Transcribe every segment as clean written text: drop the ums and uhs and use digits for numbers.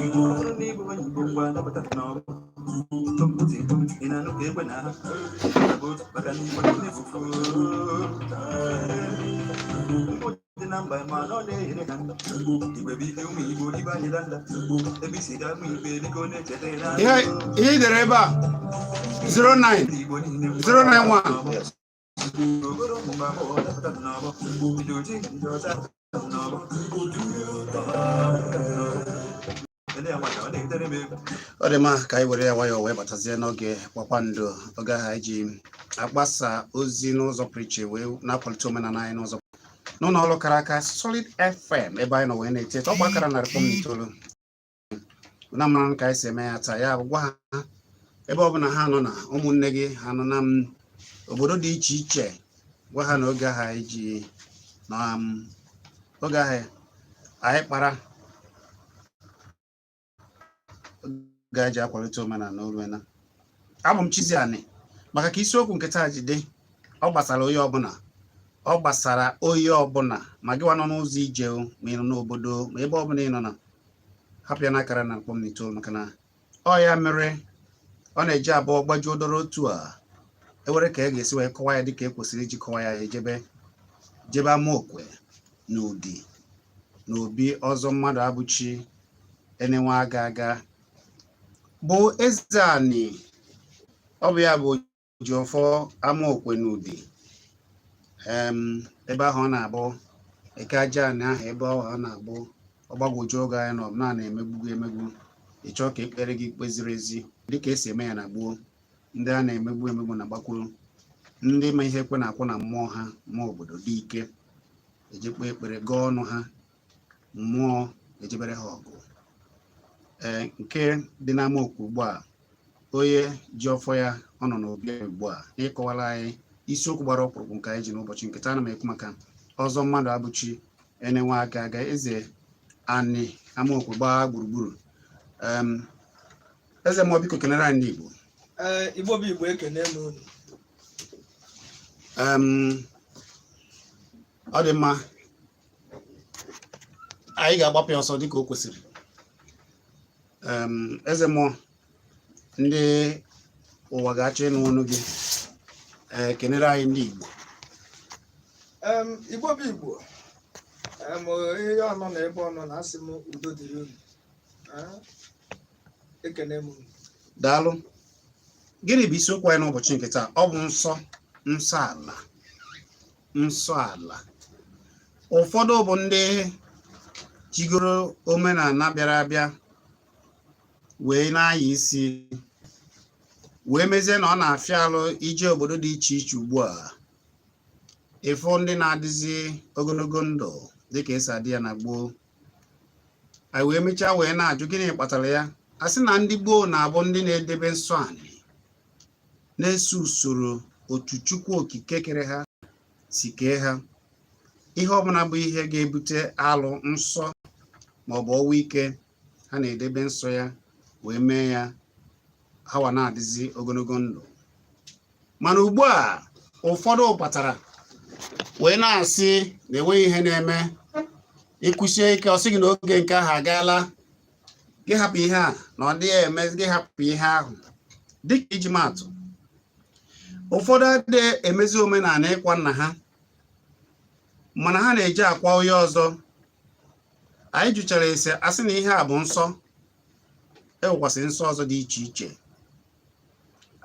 He the Reba 09 091. Yes. Odema ka anyị were ya nwayọọ wee batazie n'oge kpakpando oge ha ji agbasa ozi n'ụzọ preach wee na-akwalite omenala anyị n'ụzọ n'ụlọ ọrụ kara aka Solid FM ebe anyị nọ wee na-eti ọgba akara na rịkpọm n'itoolu na mara ka anyị si eme ya taa ya bụ gwa ha ebe ọ bụla ha nọ na ụmụnne gị ha nọ na obodo dị iche iche gwa ha na oge ha anyị ji na oge ahụ anyị kpara gaji akwalite omenala olwena. Abụ m Chizzy ani maka ka isiokwu nke taa jide ọ gbasara onye ọbụla ma gị wa nọ n'ụzọ ije ma ị nọ n'obodo ma ebe ọbụla ị nọ na hapụ ya n'akara na rịkpọm n'itoolu maka na ọ ya mere ọ na-eji abụọ gbajuo dọrọ otu a ewere ka ga-esi wee kọwa ya dịka ekwesịrị iji kọwa ya jebe amaokwe n'ụdị n'obi ọzọ mmadụ abụchi enenwe aga bụ eze ani ọ bụ ya bụ Ojiọfọ amaokwe n'ụdị ebe ahụ ọ na-abụ eke aja ani ahụ ebe ọ na-abụ ọgbagwoju oge anyị na ọbụna na-emegbu ịchọ ka ekpere gị ikpe ziri ezi dịka esi eme ya na gboo ndị a na-emegbu na gbakwuru ndị ma ihe ekwe na-akwụ na mmụọ ha mmụọ obodo dị ike ejekwa ekpere gaa ọnụ ha mmụọ ejebere ha ọgụ nke dị n'amaokwu ugbu a onye ji ọfọ ya ọ nọ n'obi ugbu a ịkọwara anyị isiokwu gbara ọkpụrụkpụ nke anyị ji n'ụbọchị nke taa. Ana m ekwu maka ọzọ mmadụ abụchi enenwe aga eze ani amaokwu gbaa gburugburu. Eze mmụọ biko kenere anyị ndị Igbo. Igbo bụ Igbo ekene n'unu. Ọ dị mma anyị ga-agbapụ ya ọsọ dịka o kwesịrị. Eze mmụọ ndị ụwa ga-achọ ịnụ ọnụ gị kenere anyị ndị Igbo. Igbo bụ Igbo ihe ọnọ na ebe ọnọ na-asị m udo dịrị unu. Ekene m. Daalụ. Gịnị bụ isiokwu anyị n'ụbọchị nke taa? Ọ bụ nsọ ala. Ụfọdụ bụ ndị jigoro omenala bịara abịa wee na-aya isi wee mezie na ọ na-afịa alụ ije obodo dị iche iche ugbu a ịfụ ndị na-adịzi ogologo ndụ dịka esi adị ya na gboo. Anyị wee mechaa wee na-ajụ gịnị kpatara ya. A sị na ndị gboo na-abụ ndị na-edebe nsọ anị na-eso usoro otu Chukwu okike kere ha si kee ha. Ihe ọbụla bụ ihe ga-ebute alụ nsọ maọbụ ọnwụ ike ha na-edebe nsọ ya wee mee ya hawa na-adịzi ogologo ndụ. Mana ugbu a ụfọdụ batara wee na-asị na enweghị ihe na-eme ịkwụsie ike ọ sị gị na oge nke ahụ agaala gị hapụ ihe a na ọ dịghị eme gị hapụ ihe ahụ. Dịka iji maatụ ụfọdụ adịghị emezi omenala ịkwa nna ha mana ha na-eji akwa onye ọzọ. Anyị jụchara ese asị na ihe a bụ nsọ. Enwekwasị nsọ ọzọ dị iche iche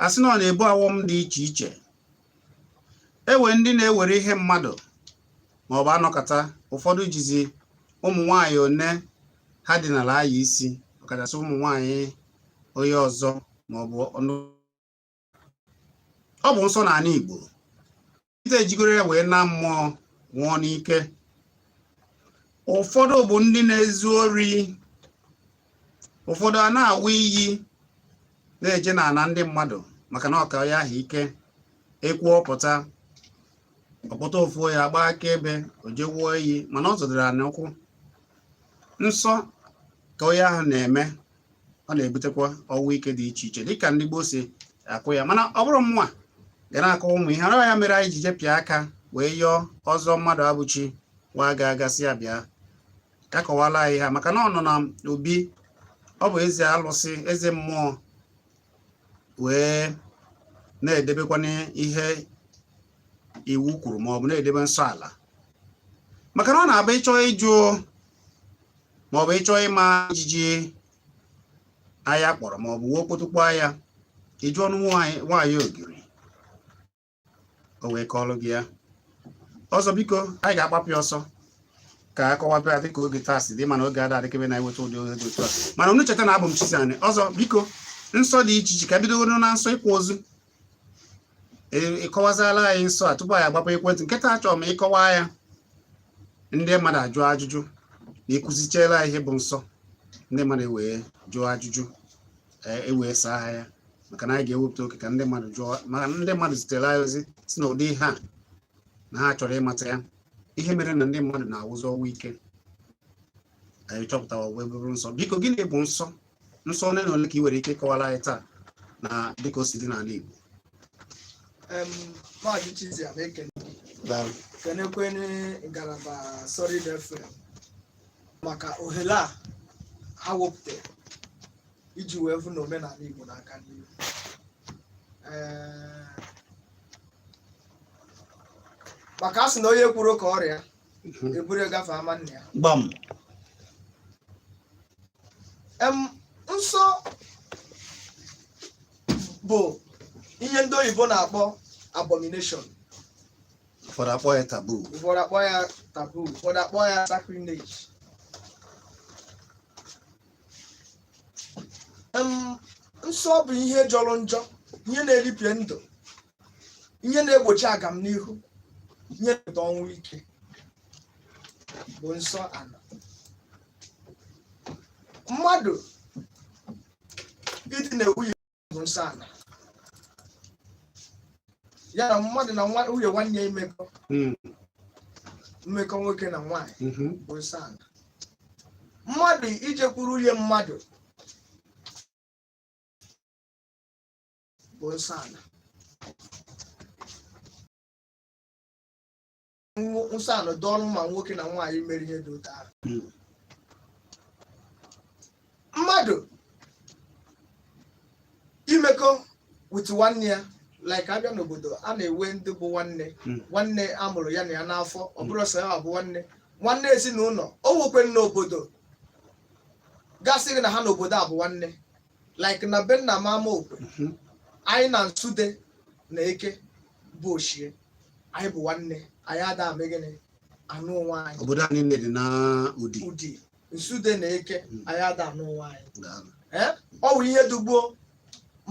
asị na ọ na-ebu awọm dị iche iche. Ewe ndị na-ewere ihe mmadụ maọbụ anọkọta ụfọdụ jizi ụmụ nwaanyị one ha dị n'ala aya isi ọkachasị ụmụ nwaanyị onye ọzọ maọbụ ọ bụ nsọ n'ala Igbo. Ite ejigoro ya wee na mmụọ nwụọ n'ike. Ụfọdụ bụ ndị na-ezu ori. Ụfọdụ a na-awụ iyi na-eje n'ala ndị mmadụ maka na ọka ya ahụ ike ekwu ọpụta ofu ya agba akaebe o je wuo iyi mana ọ zọdara n'ụkwụ. Nsọ ka onye ahụ na-eme ọ na-ebutekwa ọnwụ ike dị iche iche dịka ndị Igbo si akụ ya. Mana ọ bụrụ mma ga na-akọ ụmụ ihe ara ya mere anyị ji jepịa aka wee yọọ ọzọ mmadụ abụchi wa ga-agasị abịa ka kọwala anyị ha maka na ọ nọ na obi ọ bụ eze alụsị eze mmụọ wee na-edebekwana ihe iwu kwuru ma ọ bụ na-edebe nsọ ala maka na ọ na-abụ ịchọ ịjụ ma ọ bụ ịchọ ịma ijiji ahịa kpọrọ ma ọ bụ wuo okpotokpo ahịa ịjụ ọnụ nwaanyị ogiri o wee kọọlụ gị ya ọzọ biko anyị ga-agbapụ ya ọsọ ka akọwapụya dịka oge taa si dị mana oge ada adịkebe na-eweta ụdị oge dị otu a mana unu cheta na abụ m Chizzy Ani ọzọ biko nsọ dị iche iche ka bidoro na nsọ ịkwa ozu ịkọwazala anyị nsọ a tupu anyị agbapụ ekwentị nkịta achọrọ m ịkọwa ya ndị mmadụ ajụọ ajụjụ na ịkụzichela ihe bụ nsọ ndị mmadụ wee jụọ ajụjụ ewee saa ha ya maka na anyị ga-ewepụta oke ka ndị mmadụ jụọ maka ndị mmadụ zitere anyị ozi si na ụdị ihe a na ha chọrọ ịmata ya ihe mere na ndị mmadụ na-awụzi ọnwụ ike anyị chọpụtara ọgwụ ebe bụrụ nsọ biko gịnị bụ nsọ nsọ ole na ole ka ị nwere ike ịkọwara anyị taa na dịka o si dị n'ala Igbo Maazị Chizzy Ani kenekweni ngalaba Solid FM maka ohere a ha wepụtara iji wee hụ na omenala Igbo n'aka n'ihu maka a sị na onye kwuru ka ọrịa eburu gafe ama nna ya gbam nsọ bụ ihe ndị oyibo na-akpọ abomination ụfọdụ akpọ ya taboo ụfọdụ akpọ ya taboo ụfọdụ akpọ ya sacrilege nsọ bụ ihe jọrọ njọ ihe na-eripịa ndụ ihe na-egbochi agamnihu ihe na-eweta ọnwụ ike bụ nsọ ala mmadụ ịdị na-ewuye bụ nsọ ala ya na mmadụ na nwunye nwanne ya mmekọ nwoke na nwaanyị bụ nsọ ala mmadụ ijekwuru uhie mmadụ bụ nsọ ala nsọ ala dọọrọ ma nwoke na nwaanyị mere ihe dị otu ahụ mmadụ imekọ with nwanne ya like abịa n'obodo a na-ewe ndị bụ nwanne amụrụ ya na ya n'afọ ọ bụrụ sọ ya bụ nwanne ezinụlọ o nwekwe n'obodo gasịghị na ha n'obodo a bụ nwanne like na be nna m ama okwe anyị na Nsude na Eke bụ ochie anyị bụ nwanne anyị ada amegịnị anụ onwe anyị obodo anyị dị na Udi Nsude na Eke anyị ada anụ onwe anyị ọ bụ ihe dugbuo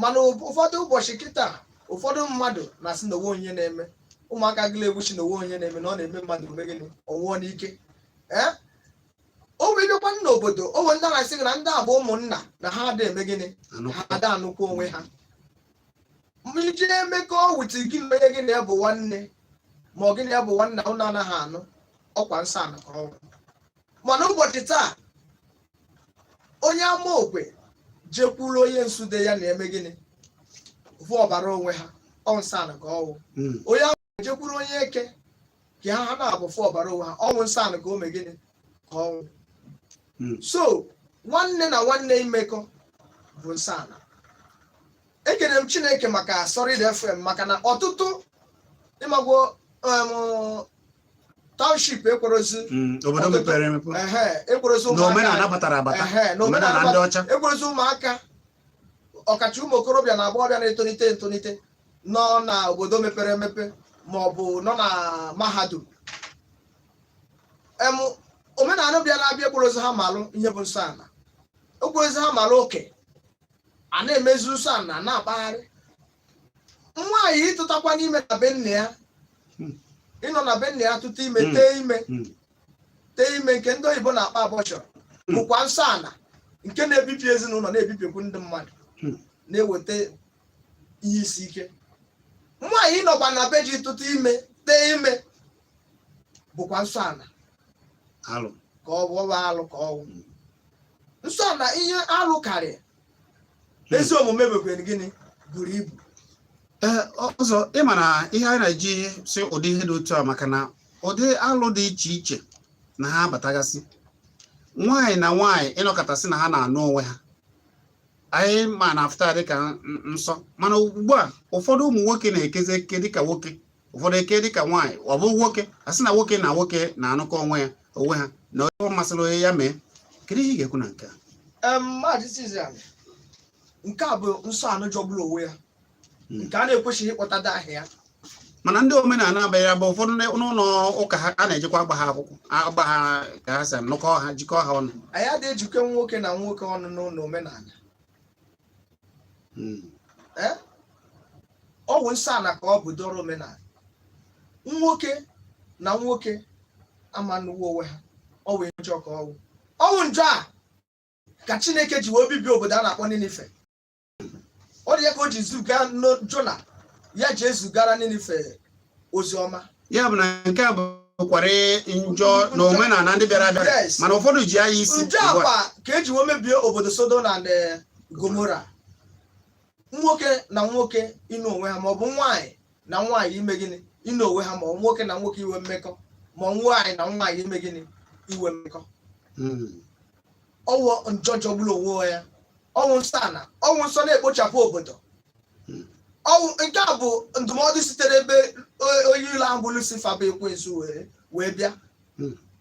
mana ụfọdụ ụbọchị kịta ụfọdụ mmadụ na-asị na onwe onye na-eme ụmụaka gịla egwuchi na onwe onye na-eme na ọ na-eme mmadụ megịnị ọnwụọ n'ike o wee bịakwa n'obodo o nwere ndị na-asị na ndị a bụ ụmụnna na ha ada eme gịnị ha ada anụkwa onwe ha iji emekọ witi gị na onye gị na-ebu nwanne ma ọ gịnị ya bụ nwanna ụnụ anaghị anụ ọkwa nsọ ala ka ọgwụ mana ụbọchị taa onye ama okwe jekwuru onye Nsude ya na-eme gịnị vụ ọbara onwe ha ọ nsọ ala ka ọwụ onye ahụ jekwuru onye Eke ka ha na-abụ fụ ọbara onwe ha ọnwụ nsọ ala ka o mee gịnị ka ọnwụ so nwanne na nwanne imekọ bụ nsọ ala ekene m Chineke maka Solid FM maka na ọtụtụ ịmagwo township ekwerozi obodo mepere emepe ekwerozi ụmụaka n'omenala batara abata n'omenala ndị ọcha ekwerozi ụmụaka ọkacha ụmụ okorobịa na agbọghọbịa na-etonite nọ na obodo mepere emepe ma ọ bụ nọ na mahadum omenala bịa na-abịa ekwerozi ha malụ ihe bụ nsọ ala ekwerozi ha malụ oke a na-emezi nsọ ala na-akpagharị nwaanyị ịtụtakwa n'ime na be nne ya ịnọ na be nne ya tụta ime tee ime nke ndị oyibo na-akpa abọchọ bụkwa nsọ ala nke na-ebibi ezinụlọ na-ebibikwu ndị mmadụ na-eweta ihe isi ike nwaanyị ịnọkwa na be ji tụta ime tee ime bụkwa nsọ ala ka ọ bụ alụ ka ọwụ nsọ ala ihe alụ karịa ezi omume bekwere gịnị buru ibu ọzọ ịma na ihe anyị na-eji si ụdị ihe dị otu a maka na ụdị alụ dị iche iche na ha abatagasị nwaanyị na nwaanyị ịnọkọtasị na ha na-anụ onwe ha anyị ma na afta dịka nsọ mana ugbu a ụfọdụ ụmụ nwoke na-ekezi eke dịka nwoke ụfọdụ eke dịka nwaanyị ọ bụ nwoke a sị na nwoke na nwoke na-anụkọ onwe ha na ọ masịrị onye ya mee kedu ihe ị ga-ekwu na nke a Maazị Chizzy nke a bụ nsọ anụ jọgburu onwe ya nke a na-ekwesịghị ịkpọtada aha ya mana ndị omenala abaghị abụ ụfọdụ n'ụlọ ụka ha a na-ejikwa agba ha akwụkwọ agba ha ka ha si nụkọ ha jikọọ ha ọnụ anyị adịghị ejikọ nwoke na nwoke ọnụ n'ụlọ omenala ọ bụ nsọ ana ka ọ bụ dọrọ omenala nwoke na nwoke amanụwo onwe ha ọ wee njọ ka ọwụ njọ a ka Chineke ji wee bibi obodo a na-akpọ Ninife ọ dị ya ka o ji zuga Jona ya ji ezugara Ninife ozi ọma ya bụ na nke a bụkwara njọ na omenala ndị bịara abịa mana ụfọdụ ji anya isi njọ akwa ka eji wee mebie obodo Sodom na Gomora nwoke na nwoke ịnụ onwe ha maọbụ nwaanyị na nwaanyị ime gịnị ịnụ onwe ha ma nwoke na nwoke iwe mmekọ ma nwaanyị na nwaanyị ime gịnị iwe mmekọ ọwụ njọ jọgburu onwe ya ọwụ nsọ ana ọwụ nsọ na-ekpochapụ obodo ọwụ nke a bụ ndụmọdụ sitere ebe onye ile ahụ bụ Lucifer bụ ekwensu wee bịa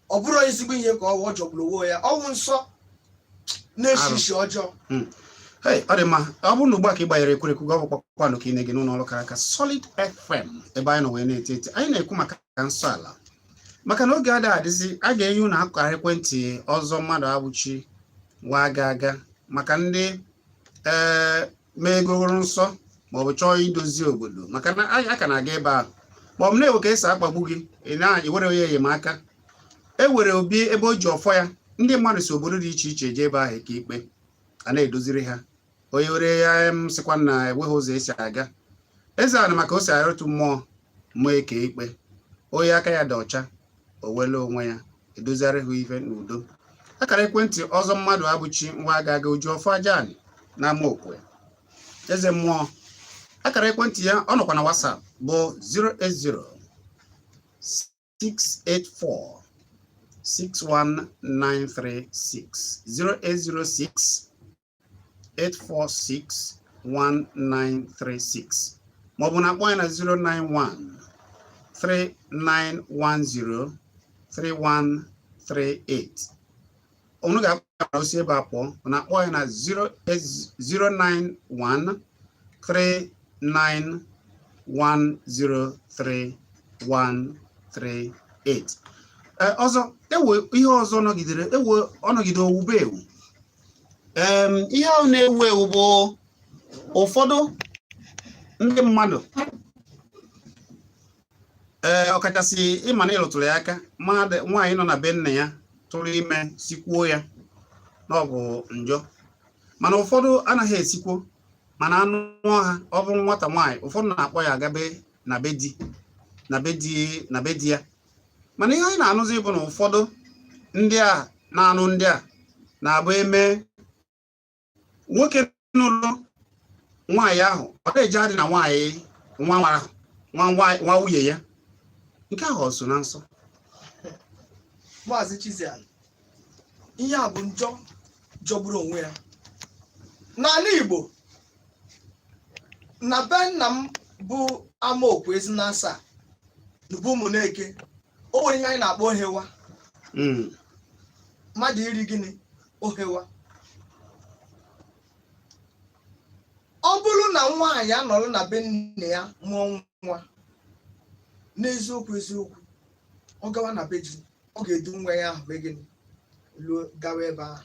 ọ bụrụ onye ezigbo ihe ka ọ jọgburu onwe ya ọwụ nsọ na-esi isi ọjọọ ọ dị mma ọ bụrụ na ugbu a ka ị gbanyere ekwerekwu gị ọ bụ Kpakpando ka ị na-ege n'ụlọ ọrụ kara aka Solid FM ebe anyị nọ wee na-eti eti anyị na-ekwu maka nsọ ala maka na oge adịghị a ga-enye unu akara ekwentị ọzọ mmadụ abụchi nwa aga maka ndị megoro nsọ maọbụ chọọ idozi obodo maka na a ka na-aga ebe ahụ ma ọ bụ na-ewe ka esi akpagbu gị na-ewere onye enyemaka ewere obi ebe o ji ọfọ ya ndị mmadụ si obodo dị iche iche eje ebe ahụ ka ikpe a na-edoziri ha onye were ya sịkwa na enweghị ụzọ esi aga eze ana maka o si arụtụ mmụọ eke ikpe onye aka ya dị ọcha o wele onwe ya edozigharị ha ife n'udo akara ekwentị ọzọ mmadụ abụchi nwa aga oju ọfọ aja anyị na ama okwe eze mmụọ akara ekwentị ya ọ nọkwa na WhatsApp bụ 080-684-61936 080-684-61936 maọbụ na akpọ ya na 091-3910-3138 unu ga-akpọ osi ebe a pụọ na akpọ ya na 091-3910-3138 ọzọ ewe ihe ọzọ nọgide owuwe ewu ihe ahụ na-ewu ewu bụ ụfọdụ ndị mmadụ ọkachasị ịma na ịlụtụrụ ya aka mmadụ nwaanyị nọ na be nna ya tụrụ ime sikwuo ya na ọ bụ njọ mana ụfọdụ anaghị esikwo mana anụ ha ọ bụrụ nwata nwaanyị ụfọdụ na-akpọ ya agabe na be di ya mana ihe anyị na-anụzi bụ na ụfọdụ ndị a na-anụ ndị a na-abụ eme nwoke nụrụ nwaanyị ahụ ọ na-eje adị na nwaanyị nwa nwunye ya nke ahụ ọ so na nsọ Maazị Chizzy ihe a bụ njọ jọgburu onwe ya n'ala Igbo na be nna m bụ amaokwu Ezinasa bụ Ụmụneke o nwere ihe anyị na-akpọ ohewa mmadụ iri gịnị ohewa ọ bụrụ na nwaanyị anọrọ na be nne ya mụọ nwa n'eziokwu ọ gawa na be ji ọ ga-edu nwa ya ahụ be gịnị luo gawa ebe ahụ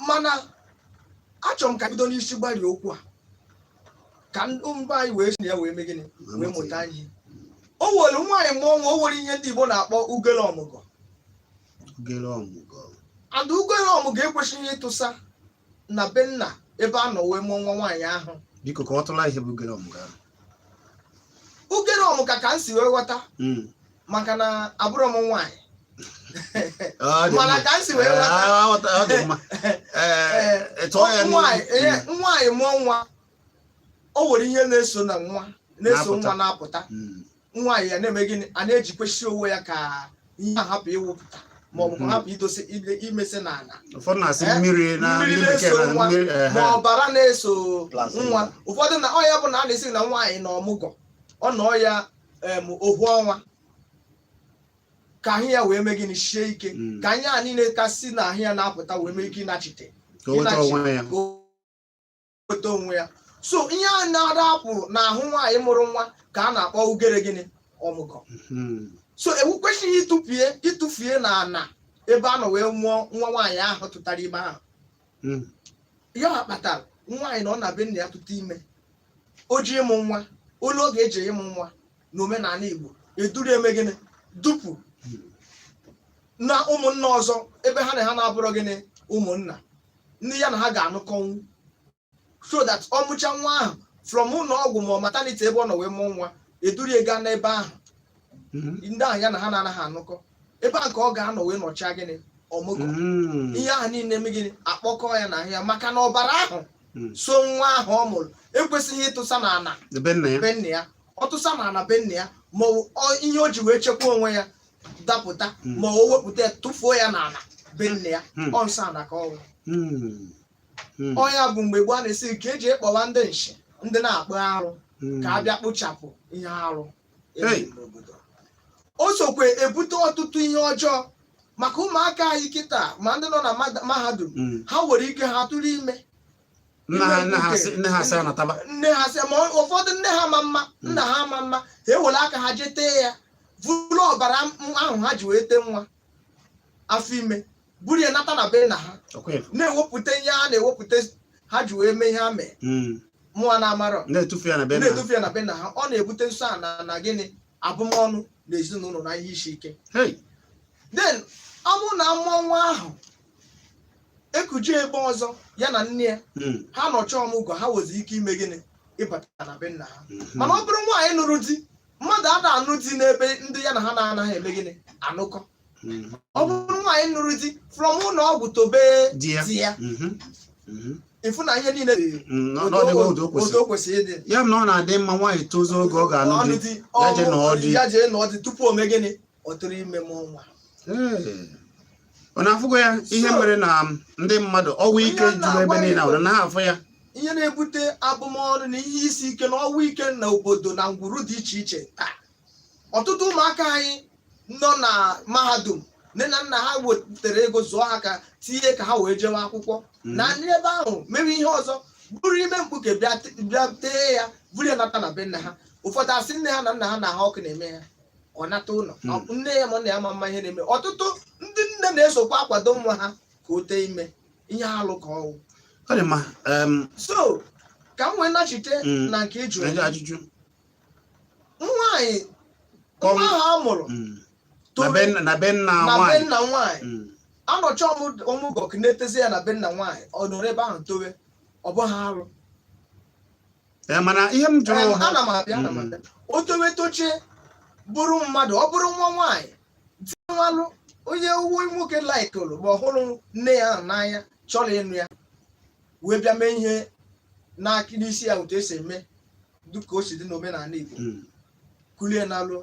mana achọrọ m ka bido n'isi gbarie okwu a ka mba anyị wee si na ya wee mee gịnị wee mụta ihe o nwere nwaanyị mụọ nwa o nwere ihe ndị Igbo na-akpọ ugele ọmụgọ and ugele ọmụgọ ekwesịghị ịtụsa na be nna ebe a nọ wee mụọ nwa nwaanyị ahụ biko ka ọ tụla ihe bụ ugele ọmụga ka m si wee ghọta maka na abụrụ m nwaanyị mana ka m si wee ghọta nwaanyị mụọ nwa o nwere ihe na-eso nwa na-apụta nwaanyị ya na-eme gịnị a na-ejikwesị onwe ya ka ihe ahapụ ịwụpụta ma ọ bụ hapụ idosi imesi n'ala ụfọdụ na-asị mmiri na-eso nwa ma ọbara na-eso nwa ụfọdụ na ọya bụ na a na-esi na nwaanyị na ọmụgwọ ọ nọ ya ohu ọnwa ka ahụ ya wee mee gịnị sie ike ka anyị a niile ka si na ahụ ya na-apụta wee mee ike ịnachite weta onwe ya so ihe a na-adapụ n'ahụ nwaanyị mụrụ nwa ka a na-akpọ ugere gịnị ọmụgwọ so ewu kwesịghị ịtụfie na ana ebe a nọ wee mụọ nwa nwaanyị ahụ tụtara ime ahụ ya kpatara nwaanyị na ọ na-be nna ya tụta ime o ji ịmụ nwa ụlọ oge eji ịmụ nwa na omenala Igbo eduru eme gịnị dupu na ụmụnna ọzọ ebe ha na ha na-abụrụ gịnị ụmụnna ndị ya na ha ga-anụkọnwu so that ọ mụcha nwa ahụ from ụlọ ọgwụ ma maternity ebe ọ nọ wee mụọ nwa eduru ega n'ebe ahụ ndị ahụ ya na ha na-anaghị anụkọ ebe a nke ọ ga-anọ wee nọcha gịnị ọmụgwọ ihe ahụ niile eme gịnị akpọkọ ya na ahịa maka na ọbara ahụ so nwa ahụ ọ mụrụ ekwesịghị ịtụsa n'ala be nna ya ọ tụsa n'ala be nna ya ma ihe o ji wee chekwa onwe ya dapụta ma o wepụta tụfuo ya n'ala be nna ya ọ nsọ ala ka ọnwụ ọ ya bụ mgbe gboo a na-esi ka eji ịkpọwa ndị nshi ndị na-akpụ arụ ka a bịa kpochapụ ihe arụ n'obodo o sokwe ebute ọtụtụ ihe ọjọọ maka ụmụaka anyị kịta ma ndị nọ na mahadum ha nwere ike ha tụrụ ime nne ha sị ma ụfọdụ nne ha ma mma nna ha ma mma ha ewere aka ha jee tee ya buru ọbara ahụ ha ji wee tee nwa afọ ime buru ya nata na be nna ha na-ewepụta ihe a na-ewepụta ha ji wee mee ihe ha mee mụọ na amarọ na-etufu ya na be nna ha ọ na-ebute nsọ a na gịnị abụmọnụ na ezinụlọ na ihe isi ike then amụ na mmụọ nwa ahụ ekuje ebe ọzọ ya na nne ya ha nọcha ọmụgwọ ha nwezi ike ime gịnị ịbata na be nna ha mana ọ bụrụ nwaanyị nụrụ di mmadụ a na-anụ di n'ebe ndị ya na ha na-anaghị eme gịnị anụkọ ọ bụrụ nwaanyị nụrụ di from ụlọ ọgwụ tobe di ya ịfụ na ihe niile otu o kwesịrị ịdị ya na ọ na-adị mma nwaanyị tozuo oge ọ ga-anụ di ya jee nọọ di tupu o mee gịnị ọ tụrụ ime mụọ nwa ọ na-afụgo ya ihe mere na ndị mmadụ ọnwụ ike juru ebe niile ọ na-afụ ya ihe na-ebute abụmọnụ na ihe isi ike na ọnwụ ike na obodo na ngwuru dị iche iche taa ọtụtụ ụmụaka anyị nọ na mahadum nne na nna ha wetere ego zụọ ha ka tinye ka ha wee jewe akwụkwọ na ndị ebe ahụ mere ihe ọzọ bụrụ ime mkpuke bịa tee ya buru ya nata na be nna ha ụfọdụ asị nne ha na nna ha na ha ọkụ na-eme ya ọ nata ụlọ nne ya ma nna ya ma mma ihe na-eme ọtụtụ ndị nne na-esokwa akwado nwa ha ka o tee ime ihe alụ ka ọnwụ so ka m wee nachite na nke ajụjụ nwaanyị nwa ahụ a mụrụ na be nna nwaanyị anọcha ọmụgwọ ka na-etezi ya na be nna nwaanyị ọ nọrọ ebe ahụ towe ọ bụghị arụ mana ihe m jụrụ ana m abịa o towe tochie bụrụ mmadụ ọ bụrụ nwa nwaanyị di nwanụ onye uwe nwoke laikụlụ bụ ọhụrụ nne ya n'anya chọrọ ịnụ ya wee bịa mee ihe n'aka n'isi ya otu esi eme dịka o si dị n'omenala Igbo kulie n'alụ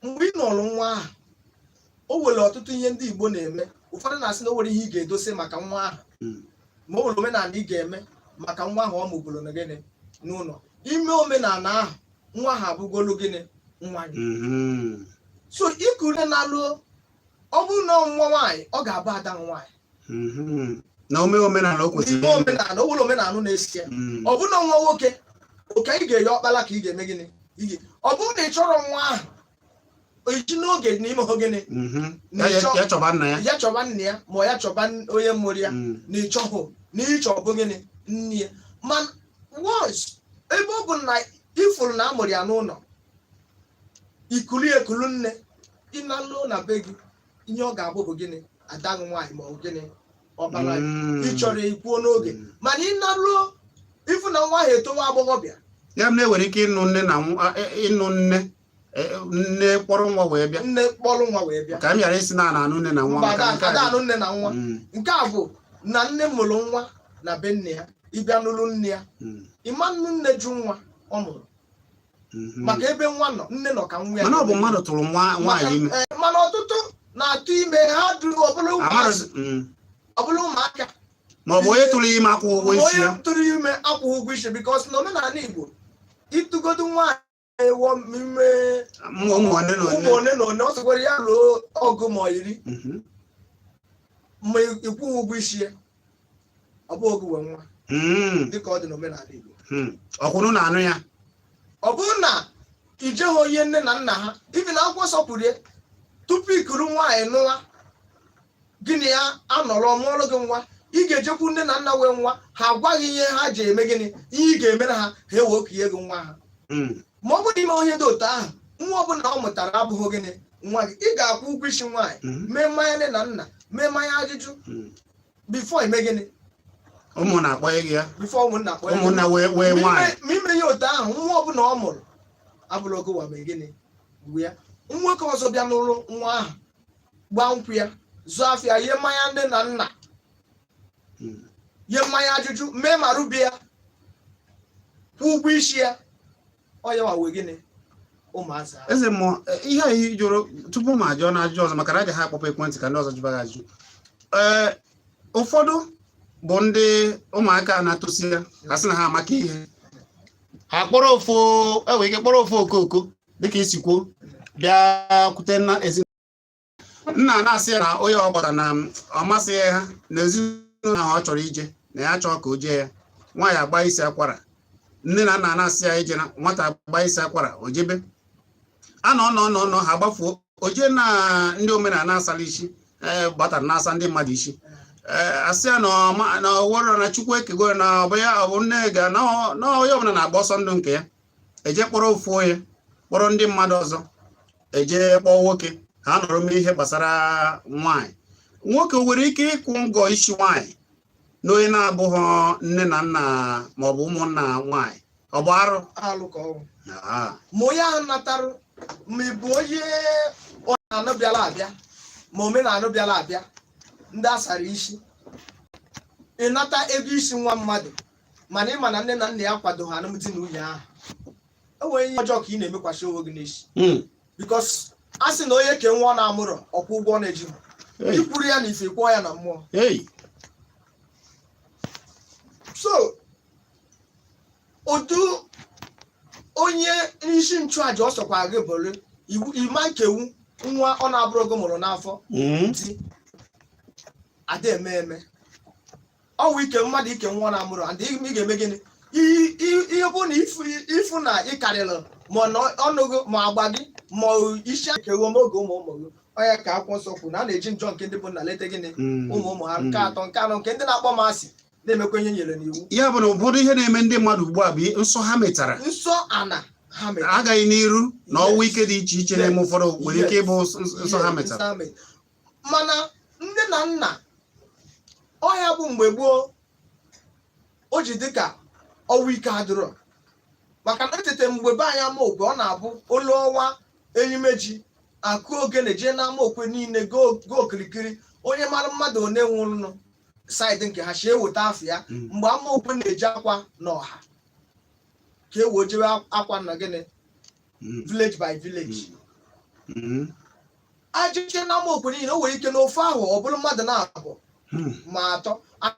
mgbe ị nọrọ nwa ahụ o nwere ọtụtụ ihe ndị Igbo na-eme ụfọdụ na-asị na o nwere ihe ị ga-edosi maka nwa ahụ ma o nwere omenala ị ga-eme maka nwa ahụ ọ mụbụrụ na gịnị n'ụlọ ime omenala ahụ nwa ahụ abụgolu gịnị nwa gị so ikulie n'alụ ọ bụrụ na nwa nwaanyị ọ ga-abụ ada nwaanyị na omenala o kwesịrị omenala o nwere omenala na-esi ya ọ bụrụ na nwa nwoke oke ị ga-eyi ọkpala ka ị ga-eme gịnị ọ bụrụ na ị chọrọ nwa ahụ eji n'oge n'ime ha gịnị ya chọba nna ya ma ya chọba onye mụrụ ya na ịchọhụ na ịchọbụ gịnị nne ya ma once ebe ọ bụ na ifuru na amụrụ ya n'ụlọ ikulu ekulu nne ịnalụ na be gị ihe ọ ga-abụ bụ gịnị ada nwaanyị ma ọ gịnị ọbara ịchọrọ ikwuo n'oge mana ịnalụ ifu na nwa ahụ etowa agbọghọbịa ya m na-ewere ike ịnụ nne kpọrọ nwa wee bịa ka m ghara isi na anụ nne na nwa ada anụ nne na nwa nke a bụ na nne mụrụ nwa na be nne ya ịbịa nụrụ nne ya ịma nnu nne ju nwa ọ mụrụ maka ebe nwa nọ nne nọ ka nwa ya mana ọ bụ mmadụ tụrụ nwaanyị ime mana na-atụ ime ha duru ọbụla ụmụaka ma ọ bụ onye tụrụ ime akwụ ụgwọ isi ya onye tụrụ ime akwụ ụgwọ isi because n'omenala Igbo ịtụgodu nwaanyị ewo ime ụmụ one na one ọ sịkwara ya ruo ọgụ ma iri ma ịkwụ ụgwọ isi ya ọ bụ oge wee nwa dịka ọ dị n'omenala Igbo ọkwụrụ na anụ ya ọ bụrụ na ijeghị onye nne na nna ha ibi na akwụkwọ sọpụrụ ya tupu ikuru nwaanyị nụwa gịnị ya anọrọ mụọrụ gị nwa ị ga-ejekwu nne na nna wee nwa ha agwaghị ihe ha ji eme gịnị ihe ị ga-emere ha ha ewe okenye gị nwa ha ma ọ bụrụ ime onye dị otu ahụ nwa ọbụla ọ mụtara abụghị gịnị nwa gị ị ga-akwụ ụgwọ isi nwaanyị mee mmanya nne na nna mee mmanya ajụjụ bifo ime gịnị ụmụ na-akpọ gị ya bifo ụmụnna akpọ ụmụnna wee nwaanyị ma ime ya otu ahụ nwa ọbụla ọ mụrụ abụrụ oge wa mee gịnị bụ ya nwoke ọzọ bịa n'ụlọ nwa ahụ gbaa nkwụ ya zụọ afịa ihe mmanya nne na nna ihe mmanya ajụjụ mee ma rubi ya kwụ ụgwọ isi ya ọ ya wawe gịnị ụmụazị eze mmụọ ihe anyị jụrụ tupu ma ajụọ na ajụjụ ọzọ maka na aja ha akpọpụ ekwentị ka ndị ọzọ jụba ajụ ụfọdụ bụ ndị ụmụaka na-atụsi ya ha sị na ha amaka ihe ha kpọrọ ofu enwere ike kpọrọ ofu okoko dịka isi kwuo bịa kwute na ezinụlọ nna na-asị ya na onye ọ gbara na ọ masịghị ha na ezinụlọ ahụ ọ chọrọ ije na ya chọọ ka o jee ya nwaanyị agba isi akwara nne na nna na-asị ya ije na nwata agba isi akwara o jebe nọ ha gbafuo oje na ndị omenala asala isi gbatara na-asa ndị mmadụ isi asị ya na ọwụrụ na Chukwu ekego na ọ bụ ya ọ bụ nne ga na onye ọbụla na-agba ọsọ ndụ nke ya eje kpọrọ ofu onye kpọrọ ndị mmadụ ọzọ eje kpọọ nwoke ha nọrọ mee ihe gbasara nwaanyị nwoke nwere ike ịkwụ ngọ isi nwaanyị na onye na-abụghị nne na nna ma ọ bụ ụmụnna nwaanyị ọ bụ arụ ka ọ bụ ma onye ahụ natarụ ma ị bụ onye ọdịnala bịara abịa ma omenala bịara abịa ndị asara isi ịnata ego isi nwa mmadụ mana ịma na nne na nna ya kwado ha alụmdi na nwunye ahụ enwere ihe ọjọọ ka ị na-emekwasị onwe gị n'isi bikos a sị na onye ke nwa ọ na-amụrụ ọkwụ ụgwọ na-eji ikwuru ya na ife kwụọ ya na mmụọ so otu onye isi nchụaja ọ sọkwa gị bụrụ ịma nkewu nwa ọ na-abụrụ gị mụrụ n'afọ di ada eme ọwụ ike mmadụ ike nwa na-amụrụ and ị ga-eme gịnị ihe bụ na ịfụ na ị karịrị ma ọnụgụ ma agba gị ma isi akewo oge ụmụ gị onye ka akwụkwọ nsọ kwuru na a na-eji njọ nke ndị bụ na leta gịnị ụmụ ha nke atọ nke anọ nke ndị na-akpọ m asị na-emekwa ihe nyere n'iwu ya bụ na ụfọdụ ihe na-eme ndị mmadụ ugbu a bụ nsọ ha metara nsọ ana ha metara agaghị n'iru na ọnwụ ike dị iche iche na-eme ụfọdụ nwere ike ịbụ nsọ ha metara mana nne na nna ọhịa bụ mgbe gboo o ji dịka ọnwụ ike adịrọ maka na etete mgbe be anyị ama okwe ọ na-abụ olu ọnwa enyimeji akụ ogene jee n'ama okwe niile go okirikiri onye mara mmadụ one nwụrụ saịdị nke ha si eweta afọ ya mgbe ama okwe na-eji akwa n'ọha ka e wee jewe akwa na gịnị village by village ajịche n'ama okwe niile o nwere ike n'ofe ahụ ọ bụrụ mmadụ na-abụ ma atọ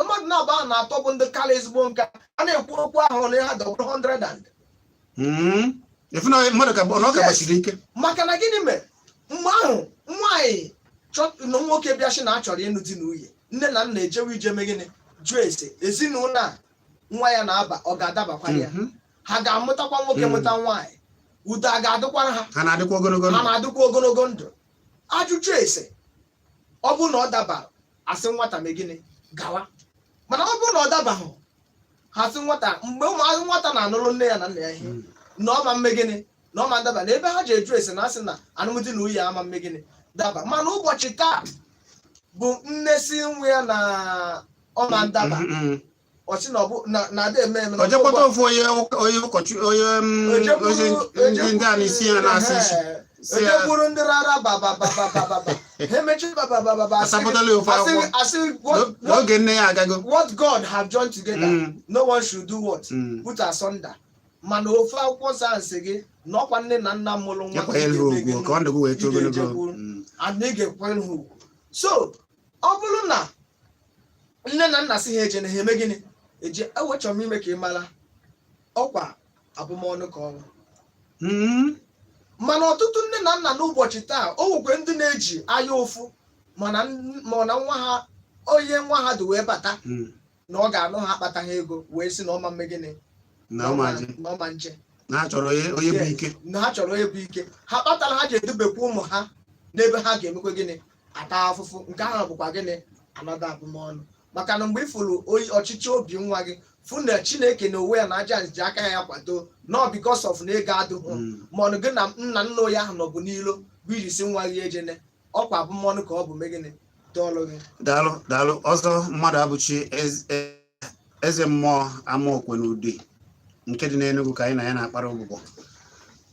mmadụ na-abụ ahụ na-atọ bụ ndị kara ezigbo nka a na-ekwu okwu ahụ ole ha dọbụrụ 100 maka na gịnị mere mgbe ahụ nwaanyị na nwoke bịachi na achọrọ ịnụ di na nwunye nne na nna ejewe ije mee gịnị jụọ ese ezinụlọ a nwa ya na-aba ọ ga-adabakwara ya ha ga-amụtakwa nwoke mụta nwaanyị udo a ga-adịkwara ha na-adịkwa ogologo ndụ ajụjụ ese ọ bụ na ọ dabara asị nwata mee gịnị gawa mana ọ bụrụ na ọ dabaghị ha sị nwata mgbe ụmụazị nwata na-anụrụ nne ya na nna ya ihe na ọma mme gịnị na ọma ndaba na ebe ha ji eju ese na asị na anụmdi na nwunye ama mme gịnị daba mana ụbọchị taa bụ nne si nwa ya na ọma ndaba ọchị na ọbụ na ada eme o jekpọta ofu onye ụkọchukwu onye ndị a na-isi ya na-asị isi ejekwuru ndị rara baba ha emechi baba asị oge nne ya agago what God have joined together no one should do what put asunder mana ofe akwụkwọ nsọ nsị gị n'ọkwa nne na nna mụrụ nwa anyị ga-ekwere ha ugwu. So ọ bụrụ na nne na nna si ha eje na ha eme gịnị eje ewechọrọ m ime ka ị mara ọkwa abụmọnụ ka ọnwụ. Mana ọtụtụ nne na nna n'ụbọchị taa o nwekwe ndị na-eji anya ụfụ mana nwa ha onye nwa ha dị wee bata na ọ ga-anụ ha akpata ha ego wee sị na ọma mme gịnị na ọma nje na ha chọrọ onye bụ ike ha kpatara ha ji edubekwa ụmụ ha n'ebe ha ga-emekwa gịnị ata afụfụ. Nke ahụ bụkwa gịnị anọdụ abụmọnụ. Maka na mgbe ị fụrụ ọchịchị obi nwa gị fụ na Chineke na onwe ya na aja ji aka ya kwado nọ because of na ego adịghị ma ọnụ gị na nna nna onye ahụ nọbụ n'ilo bụ iji si nwa gị ejene ọkwa abụmọnụ ka ọ bụ megịnị dọọlụ gị. Daalụ ọzọ mmadụ abụchi eze mmụọ amaokwe n'ude nke dị n'Enugu ka anyị na ya na-akpara ụbụbọ.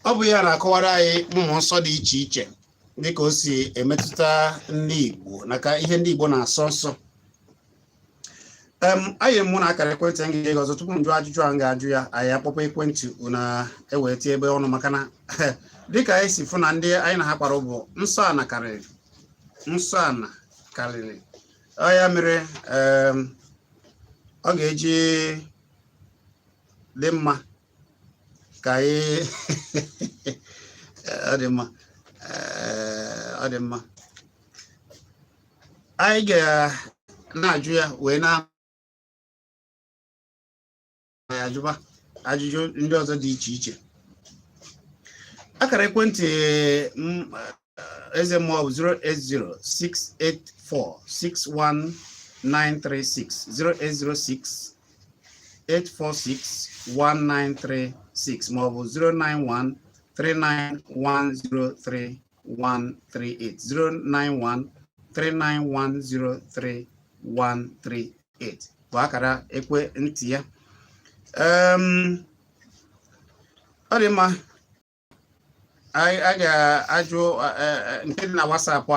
Ọ bụ ya na-akọwara anyị mmụọ nsọ dị iche iche dịka o si emetụta ndị Igbo naka ihe ndị Igbo na-asọ nsọ. Anyị mụ na akara ekwentị m ga-eji ọzọ tupu m jụọ ajụjụ ahụ ga-ajụ ya anyị akpọpụ ekwentị na eweta ebe ọnụ maka na dịka anyị si fụ na ndị anyị na ha kpara ụbọ nsọ ana karịrị ọ ya mere ọ ga-eji dị mma ka anyị ọ dị mma anyị ga-na-ajụ ya wee na-ajụba ajụjụ ndị ọzọ dị iche iche. Akara ekwentị eze mmụọ bụ 08068461936 08068461936 maọbụ 09139103138 09139103138 bụ akara ekwentị ya. Ọ dị mma a ga-ajụ nke dị na WhatsApp a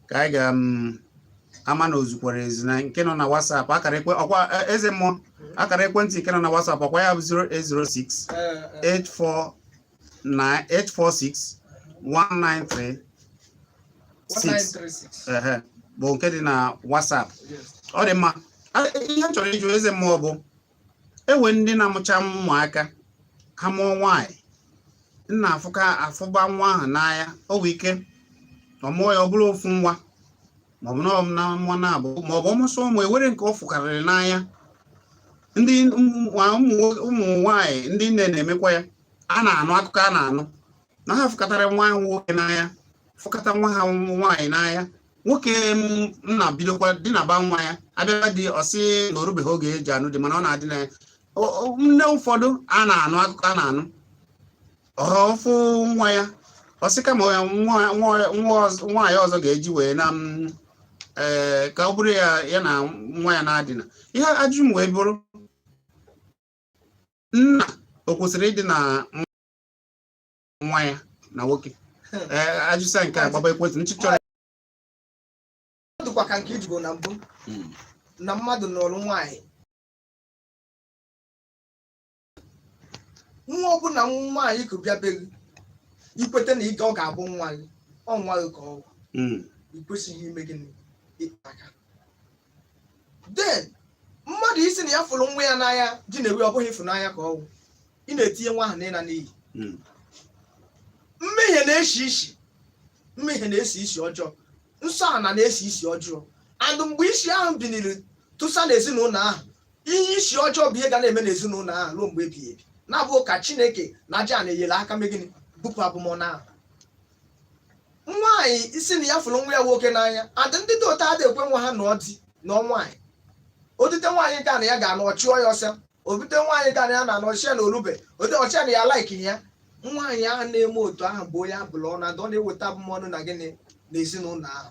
ka anyị ga-ama na ozukwara ezi na nke nọ na WhatsApp akara ọkwa eze mmụọ akara ekwentị nke nọ na WhatsApp ọkwa ya bụ 08068461936 bụ nke dị na WhatsApp. Ọ dị mma ihe m chọrọ ịjụ eze mmụọ bụ ewe ndị na-amụcha ụmụaka ha mụọ nwaanyị nna afụba nwa ahụ n'anya o nwee ike ọ mụọ ya ọ bụrụ ofu nwa maọbụ na nwa na-abụ maọbụ ọmụsọ ụmụ ewere nke ọ fụkarịrị n'anya. Ndị ụmụ nwaanyị ndị nne na-emekwa ya a na-anụ akụkọ a na-anụ na ha fụkatara nwa ahụ nwoke n'anya fụkata nwa ha nwaanyị n'anya nwoke nna bidokwa dị na ba nwa ya abịa dị ọsị na orubeghị oge eji anụ dị mana ọ na-adị na ya. Nne ụfọdụ a na-anụ akụkọ a na-anụ ọfụ nwa ya ọsị kama ya nwaanyị ọzọ ga-eji wee na ka ọ bụrụ ya na nwa ya na-adịna. Ihe ajụ m wee bụrụ nna o kwesịrị ịdị na nwa ya na nwoke. Ajụsa nke a gbaba ekwentị nchịchọrọ dịkwa ka nke ijigo na mbụ na mmadụ nọrụ nwaanyị nwa ọbụla nwaanyị ka bịa be gị ikwete na ọ ga-abụ nwa gị ọ nwa gị ka ọ ikwesịghị ime gịnị ịkpa aka. Then mmadụ isi na ya fụrụ nwa ya n'anya dị na-ewe ọ bụghị ịfụnanya ka ọnwụ ị na-etinye nwa ahụ n'ịna n'iyi. Mmehie na-esi isi ọjọọ nsọ ana na-esi isi ọjọọ and mgbe isi ahụ biniri tụsa na ezinụlọ ahụ ihe isi ọjọọ bụ ihe ga na-eme n'ezinụlọ ahụ ruo mgbe ebighị ebi na-abụ ka Chineke na aja na-enyere aka megịnị bupụ abụmọnụ ahụ. Nwaanyị isi na ya fụrụ nwa ya nwoke n'anya and ndị dị ụta adịghị ekwe nwa ha na ọdị na nwaanyị odite nwaanyị ka na ya ga-anọ ọchịọ ya ọsọ obute nwaanyị ka na ya na-anọ ọchịa na olube ode ọchịa na ya laiki ya. Nwaanyị ahụ na-eme otu ahụ bụ onye abụla ọ na-adọ na-eweta abụmọnụ na gịnị na ezinụlọ ahụ.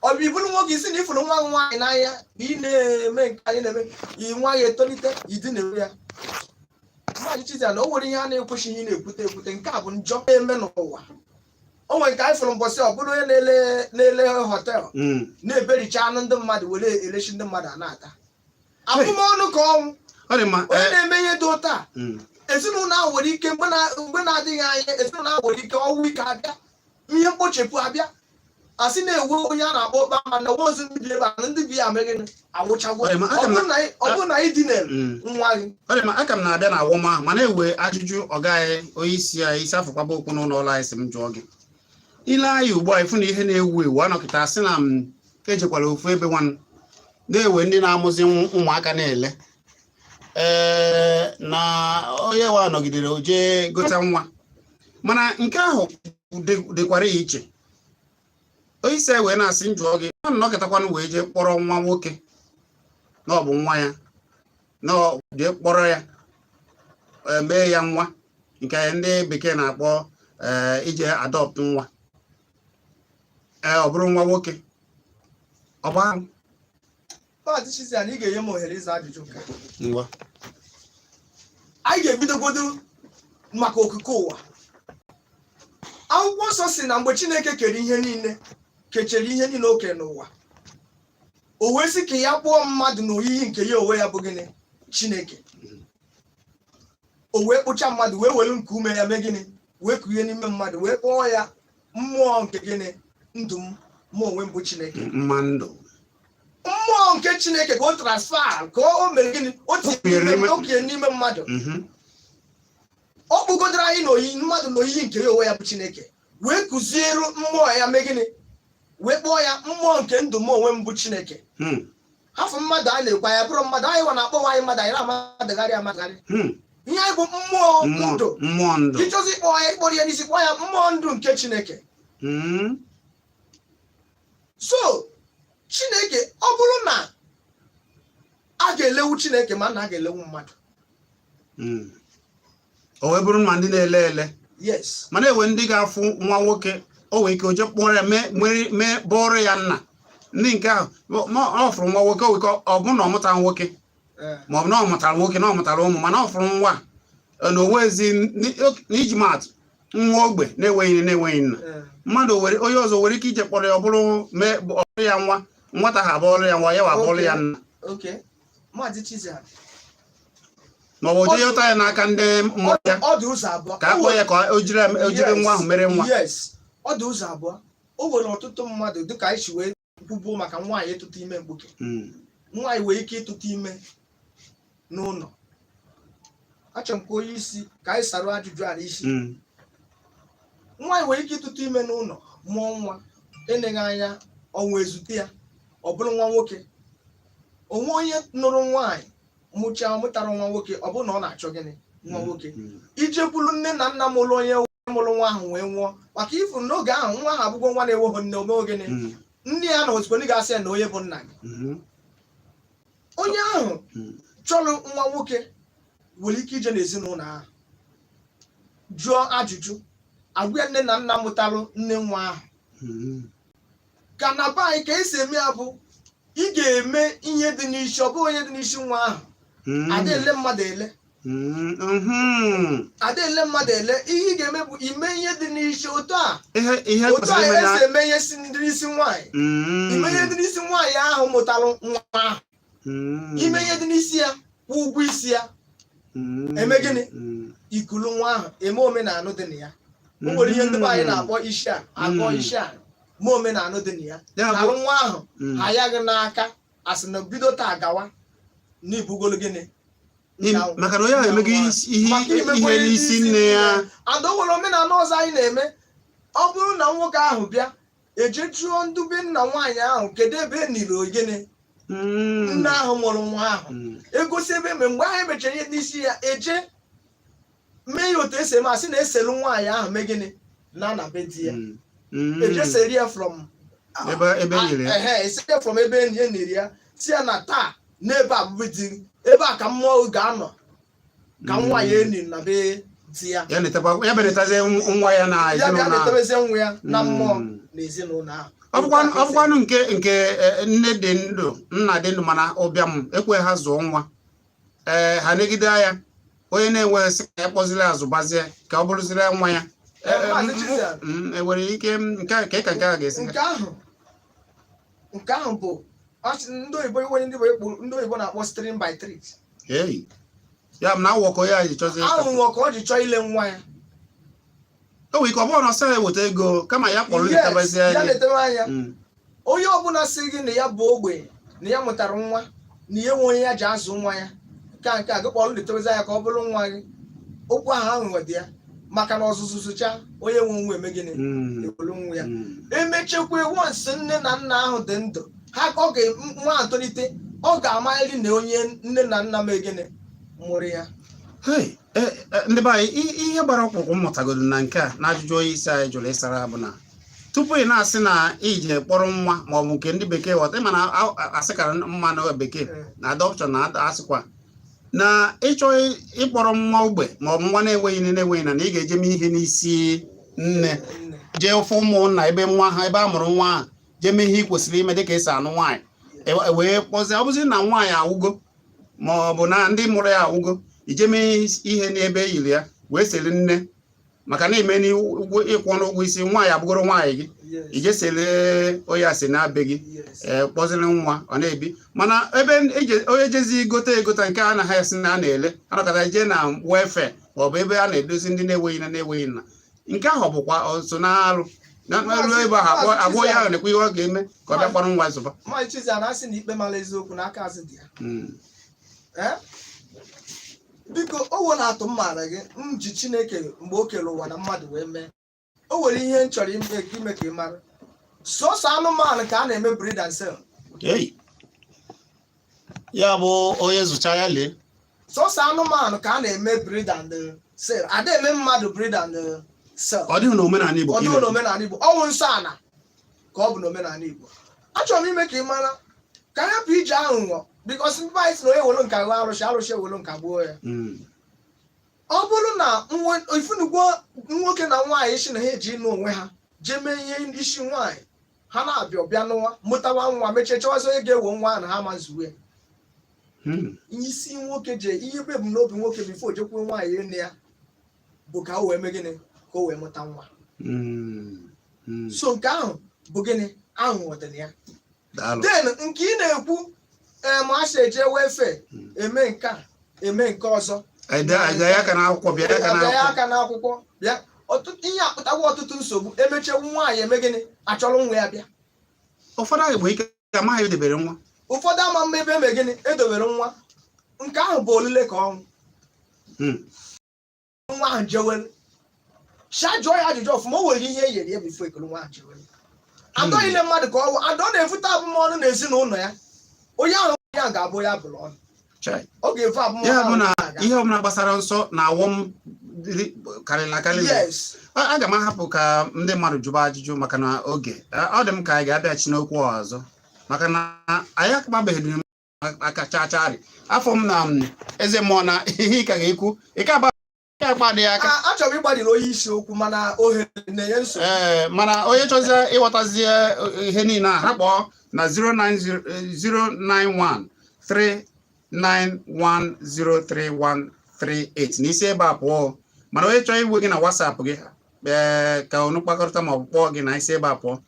Ọ bụ iburu nwoke isi na ifụrụ nwa nwaanyị n'anya bụ ị na-eme nke anyị na-eme nwa ya etolite idi na-ewe ya. Nwaanyị Chizzy na o nwere ihe a na-ekwesịghị na-ekwute nke a bụ njọ na-eme n'ụwa. O nwere nke anyị fụrụ mbọsị ọ bụrụ onye na-ele họteelụ na-ebericha anụ ndị mmadụ were elechi ndị mmadụ a na-ata abụmọnụ ka ọnwụ. Onye na-eme ihe dị ụta ezinụlọ ahụ nwere ike mgbe na-adịghị anya ezinụlọ ahụ nwere ike ọnwụ ike abịa ihe mkpochapụ abịa asị na-ewe onye a na-akpọ ụkpa ma na ozu ndị bi ebe a na ndị bi ya meghị awụchagwo ọ bụrụ na ị dinere nwa gị ọ dị ma aka m na-abịa na awọm ahụ mana ewe ajụjụ ọgaghị onye isi anyị isi afọkwaba okwu n'ụlọ ọrụ anyị si m jụọ gị ile anyị ugbu a ịfụ na ihe na-ewu ewu anọkịta asị na m ejekwara ofu ebe nwanne na-ewe ndị na-amụzi ụmụaka na-ele na onye wa nọgidere oje gota nwa mana nke ahụ dịkwara ya iche onye isi wee na-asị njụọ gị ọ nọkịtakwanụ wee jee kpọrọ nwa nwoke na ọ bụ nwa ya na jee kpọrọ ya mee ya nwa nke ndị bekee na-akpọ ije adopt nwa ọ bụrụ nwa nwoke ọ bụ ahụ Chizzy ị ga-enye m ohere ịza ajụjụ nke ngwa anyị ga-ebidogodo maka okike ụwa akwụkwọ nsọ si na mgbe Chineke kere ihe niile kechere ihe niile o kere n'ụwa o wee sị ka ya kpụọ mmadụ n'oyiyi nke ya onwe ya bụ gịnị Chineke o wee kpụcha mmadụ wee were nke ume ya mee gịnị wee kụnye n'ime mmadụ wee kpọọ ya mmụọ nke gịnị ndụ m onwe m bụ Chineke mmadụ mmụọ nke Chineke ka o transfer ka o mere gịnị o tinye n'ime mmadụ ọ kpụgodoro anyị n'oyiyi mmadụ n'oyiyi nke ya onwe ya bụ Chineke wee kụziere mmụọ ya mee gịnị wee kpọọ ya mmụọ nke ndụ m onwe m bụ Chineke hafụ mmadụ a na-ekwa ya bụrụ mmadụ anyị wa na-akpọwa anyị mmadụ anyị na-amadagharị amadagharị ihe anyị bụ mmụọ ndụ ịchọzi ịkpọ ya ịkpọrọ ya n'isi kpọọ ya mmụọ ndụ nke Chineke so Chineke ọ bụrụ na a ga-elewu Chineke ma na a ga-elewu mmadụ o wee bụrụ ma ndị na-ele ele yes mana ewe ndị ga-afụ nwa nwoke o nwere ike oje kpọrọ ya mee bụrụ ya nna ndị nke ahụ ọ fụrụ nwa nwoke o nwere ọ bụrụ na ọ mụtara nwoke ma ọ bụ na ọ mụtara nwoke na ọ mụtara ụmụ mana ọ fụrụ nwa na owezi n'iji maatụ nwa ogbe na-enweghị nna mmadụ onye ọzọ nwere ike ije kpọrọ ya ọ bụrụ ya nwa nwata ha abụọrụ ya nwa ya wa abụọrụ ya nna ma ọ bụ oje yọta ya n'aka ndị mmụọ ya ka a kpọọ ya ka o jiri nwa ahụ mere nwa ọ dị ụzọ abụọ o nwere ọtụtụ mmadụ dịka anyị si wee kwubuo maka nwaanyị ịtụta ime mkpuke nwaanyị nwere ike ịtụta ime n'ụlọ achọrọ m ka onye isi ka anyị sara ajụjụ a n'isi nwaanyị nwere ike ịtụta ime n'ụlọ mụọ nwa eleghị anya ọnwa ezute ya ọ bụrụ nwa nwoke onwe onye nụrụ nwaanyị mụtara nwa nwoke ọ bụrụ na ọ na-achọ gịnị nwa nwoke ijekwulu nne na nna mụrụ onye mụrụ nwa ahụ wee nwụọ maka ifu n'oge ahụ nwa ahụ abụgo nwa na-enweghị nne omeo gịnị nne ya na ozugbo ga-asị ya na onye bụ nna gị onye ahụ chọrọ nwa nwoke nwere ike ije n'ezinụlọ ahụ jụọ ajụjụ agwa ya nne na nna mụtarụ nne nwa ahụ ka na be anyị ka esi eme ya bụ ị ga-eme ihe dị n'isi ọ bụghị onye dị n'isi nwa ahụ ada-ele mmadụ ele ada-ele mmadụ ele ihe ị ga-eme bụ ime ihe dị n'isi otu a esi eme ihe si ndị isi nwaanyị ime ihe dị n'isi nwaanyị ahụ mụtarụ nwa ahụ ime ihe dị n'isi ya kwụ ụgwọ isi ya eme gịnị ikulu nwa ahụ eme omenala dị na ya o nwere ihe ndị anyị na-akpọ isi a akpọ isi a ma omenala dị na ya alụ nwa ahụ ha ya gị n'aka asị na bido taa gawa n'ibugolo gịnị maka na onye ahụ emeghị ihe n'isi nne ya ada o nwere omenala ọzọ anyị na-eme ọ bụrụ na nwoke ahụ bịa eje jụọ ndube nna nwaanyị ahụ kedu ebe e niri gịnị nne ahụ mụrụ nwa ahụ egosi ebe mgbe ahụ emechara ihe n'isi ya eje mee ya otu esi eme asị na eselu nwaanyị ahụ mee gịnị na be di ya eje seri ya from ebe e niri ya si ya na taa n'ebe abụbụ di ebe a ka mmụọ ga-anọ ka nwa ya enyi na be di ya ya belatazie nwa ya na ezinụlọ ya na mmụọ na ezinụlọ ahụ ọ bụkwanụ nke nne dị ndụ nna dị ndụ mana ụbịam ekwe ha zụọ nwa ha negide ya onye na-enweghị sị ka ya kpọziri azụbazie ka ọ bụrụziri nwa ya enwere ike nke a ga-esi nke ahụ bụ ndị oyibo ndị oyibo na-akpọ string by treat Ya na awọkọ ya ji chọzie. Aghụghọ ka ọ ji chọọ ile nwa ya. O wee ka ọ bụrụ na ọsọ eweta ego kama ya kpọrọ netabazie ya anya. na-etewe anya. Onye ọbụla sị gị na ya bụ ogbenye na ya mụtara nwa na ihe nwe onye ya ji azụ nwa ya ka nke a gị kpọrọ netabazie anya ka ọ bụrụ nwa gị. Okwu ahụ aghụghọ dị ya maka na ọzụzụ sụcha onye nwe nwa eme gịnị ewelu nwa ya. Emechekwa once nne na nna ahụ dị ndụ ha ọ ga nwa atolite ọ ga-amarịrị na onye nne na nna m egene mụrụ ya. Ndị be anyị ihe gbara ọkpụkpụ mmụtagodo na nke a na ajụjụ onye isi anyị jụrụ ịsara bụ na tupu ị na-asị na ije kpọrọ nwa ma ọ bụ nke ndị bekee ghọta ịma na asịkara mma na bekee na adọpshọn na asịkwa na ịchọ ịkpọrọ nwa ogbe ma ọ bụ nwa na-enweghị nne na-enweghị na ị ga-eje mee ihe n'isi nne jee ofe ụmụnna ebe nwa ha ebe a mụrụ nwa ahụ jee mee ihe ị kwesịrị ime dịka esi anụ nwaanyị wee kpọzie ọ bụzi na nwaanyị awụgo ma ọ bụ na ndị mụrụ ya awụgo ije mee ihe n'ebe e yiri ya wee seli nne maka na ime ịkwụ n'ụgwọ isi nwaanyị abụgoro nwaanyị gị ije sele onye asị na-abịa gị kpọziri nwa ọ na-ebi mana ebe onye jezi egota nke a naghị esi na a na-ele anọkọta jee na welfare ma ọ bụ ebe a na-edozi ndị na-enweghị nne na-enweghị nna nke ahụ bụkwa so na-arụ na-arụ ebe ahụ abụọ ya ahụ na-ekwe ihe ọ ga-eme ka ọ bịa kpọrọ nwa zụba. Maazị Chizzy na-asị na ikpe mara eziokwu n'aka azụ dị ya. Biko o nwere atụ m maara gị m ji Chineke mgbe o kere ụwa na mmadụ wee mee o nwere ihe m chọrọ ime ka ị mara sọsọ anụmanụ ka a na-eme breed and sell. Ya bụ onye zụcha ya lee sọsọ anụmanụ ka a na-eme breed and sell ada eme mmadụ breed and sell. Ọ dịghị na omenala Igbo ọ dịghị na omenala Igbo ọnwụ nsọ ana ka ọ bụ na omenala Igbo. Achọrọ m ime ka ị mara ka ya bụ ije aghụghọ bikos ndị anyị si na onye welu nka gụọ arụsị ewelu nka gbuo ya. Ọ bụrụ na ifunugwo nwoke na nwaanyị isi na ha eji ịnụ onwe ha jee mee ihe isi nwaanyị ha na-abịa ọbịa n'ụwa mụtawa nwa mechie chọwazi onye ga-ewo nwa na ha mazuwe isi nwoke jee ihe bụ ebumnobi nwoke bifo jekwu nwaanyị nne ya bụ ka o wee mee gịnị ka o wee mụta nwa. So nke ahụ bụ gịnị aghụghọ dị na ya. Den nke ị na-ekwu ma a si eje wefe eme nke a eme nke ọzọ ya aka n'akwụkwọ bịa ihe akpụtagwa ọtụtụ nsogbu emechewu nwaanyị eme gịnị achọrọ nwa ya bịa. Ụfọdụ anyị bụ ike amaghị edebere nwa ụfọdụ ama mma ebe eme gịnị edobere nwa nke ahụ bụ olile ka ọnwụ nwa ahụ jewere jụọ ya ajụjụ ọfụma o nwere ihe eyere ya bifo ekele nwa ahụ jewere adọ ile mmadụ ka ọnwụ adọ na-efute abụmọnụ n'ezinụlọ ya onye ahụ ya ga-abụ ya bụrụ ọnụ ọ ga-efu abụmọnụ ya bụ na ihe ọbụla gbasara nsọ na awọm karịrị akarị. Aga m ahapụ ka ndị mmadụ jụba ajụjụ maka na oge ọ dị m ka anyị ga-abịachi n'okwu ọzọ maka na anyị akpabeghị aka chacharị afọ m na eze mmụọ na ihe ị ka ga-ekwu akpa dị aka. Achọrọ m ịgbalịrị onye isi okwu mana ohere na-enye nsogbu. Mana onye chọzie ịghọtazie ihe niile a ha kpọọ na 0909139103138 n'isi ebe a pụọ mana onye chọọ igwe gị na WhatsApp gị ka unu kpakọrịta ma ọ bụ kpọọ gị na isi ebe a pụọ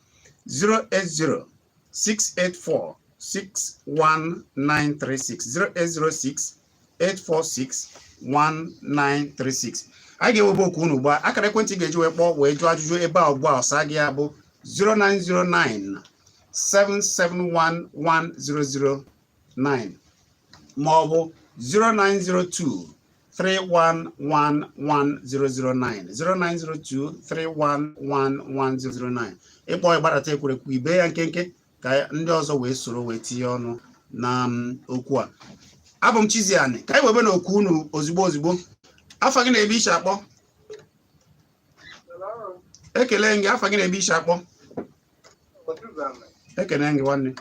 08068461936 08068461936. anyị ga-ewebe okwu unu ugbu a akara ekwentị ga-eji wee kpọọ wee jụọ ajụjụ ebe a ugbu a ọsa gị ya bụ 09097711009 ma ọ bụ 09023111009 09023111009 ịkpọ ịgbadata ekwerekwu ibe ya nkenke ka ndị ọzọ wee soro wee tinye ọnụ na okwu a. Abụ m Chizzy Ani ka anyị webe na okwu unu ozugbo afa gị na-ebe iche akpọ ekele gị afa gị na-ebe iche akpọ ekele gị nwanne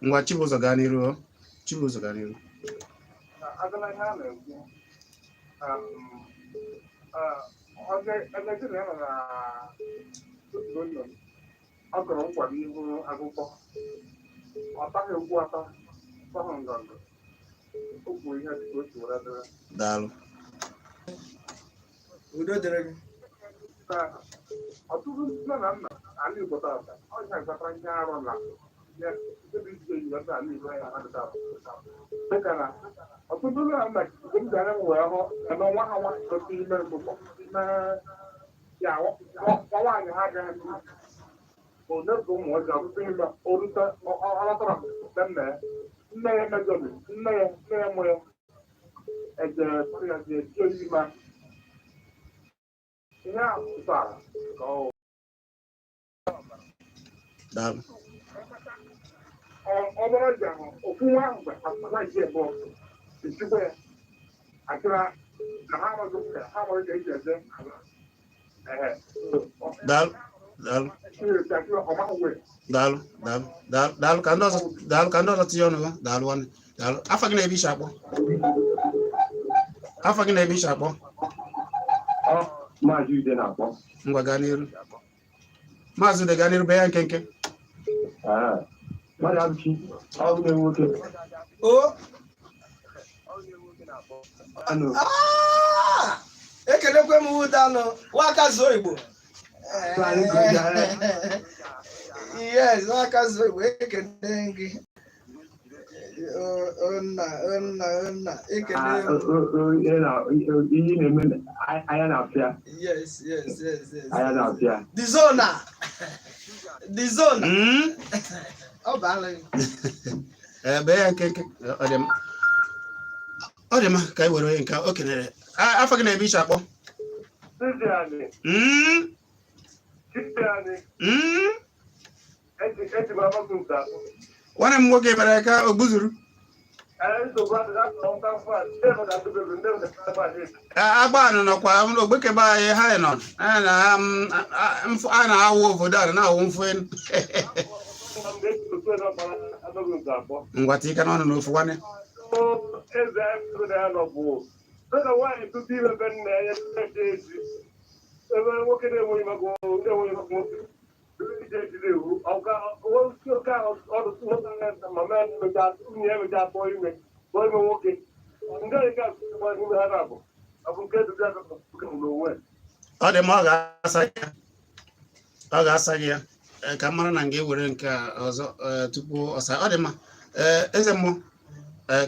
ngwa Chibụzọ gaa n'iru ọ kọrọ nkwado ihu akwụkwọ ọ taghị okwu atọ tọhụ ngọngọ okwu ihe dị ka otu were dịrị. Daalụ. Udo dịrị gị. Ọtụtụ nne na nna ala Igbo tata ọ ga-azata ihe arụ na ọtụtụ ụlọ mgbe m gara m wee hụ eme nwa ha nwaanyị otu ime mgbụgbọ ime ya nwaanyị ha agaghị onye bụ ụmụ ọjọọ ọtụtụ ime orute ọlatara nne ya mejọbi nne ya mụ ya eje ya ji esi oyi ime ihe a pụtara ka ọ bụrụ ji ahụ ofu nwa ahụ mgbe anaghị ebe echukwa ya achịra na ha amaghị ha amaghị ka eji eje daalụ ka ndị ọzọ tinye ọnụ daalụ nwanne daalụ afọ gị na-ebe isi akpọ Maazị Ude na-akpọ ngwa gaa n'iru Maazị Ude gaa n'iru be ya nkenke nwoke ekelekwe m Ude anụ nwaka zuo Igbo yes nwaka zuo Igbo ekele gị nna ekele ihe na-eme anya na-apịa yes anya na-apịa the zone ọ baala be ya nkenke ọ dị mma ka anyị were onye nke o kenere afọ gị na-ebe iche akpọ nwanne m nwoke mere ka o gbuzuru agbanụ nọkwa ogbekebe anyị ha nọ a na-awụ obodo a na-awụ mfu enu ngwa tika n'ọnụ n'ofu nwanne nwoke na-enweghị nwoke ọ dị mma ọ ga-asa gị ya ka m mara na m ga-ewere nke ọzọ tupu ọsa ọ dị mma eze mmụọ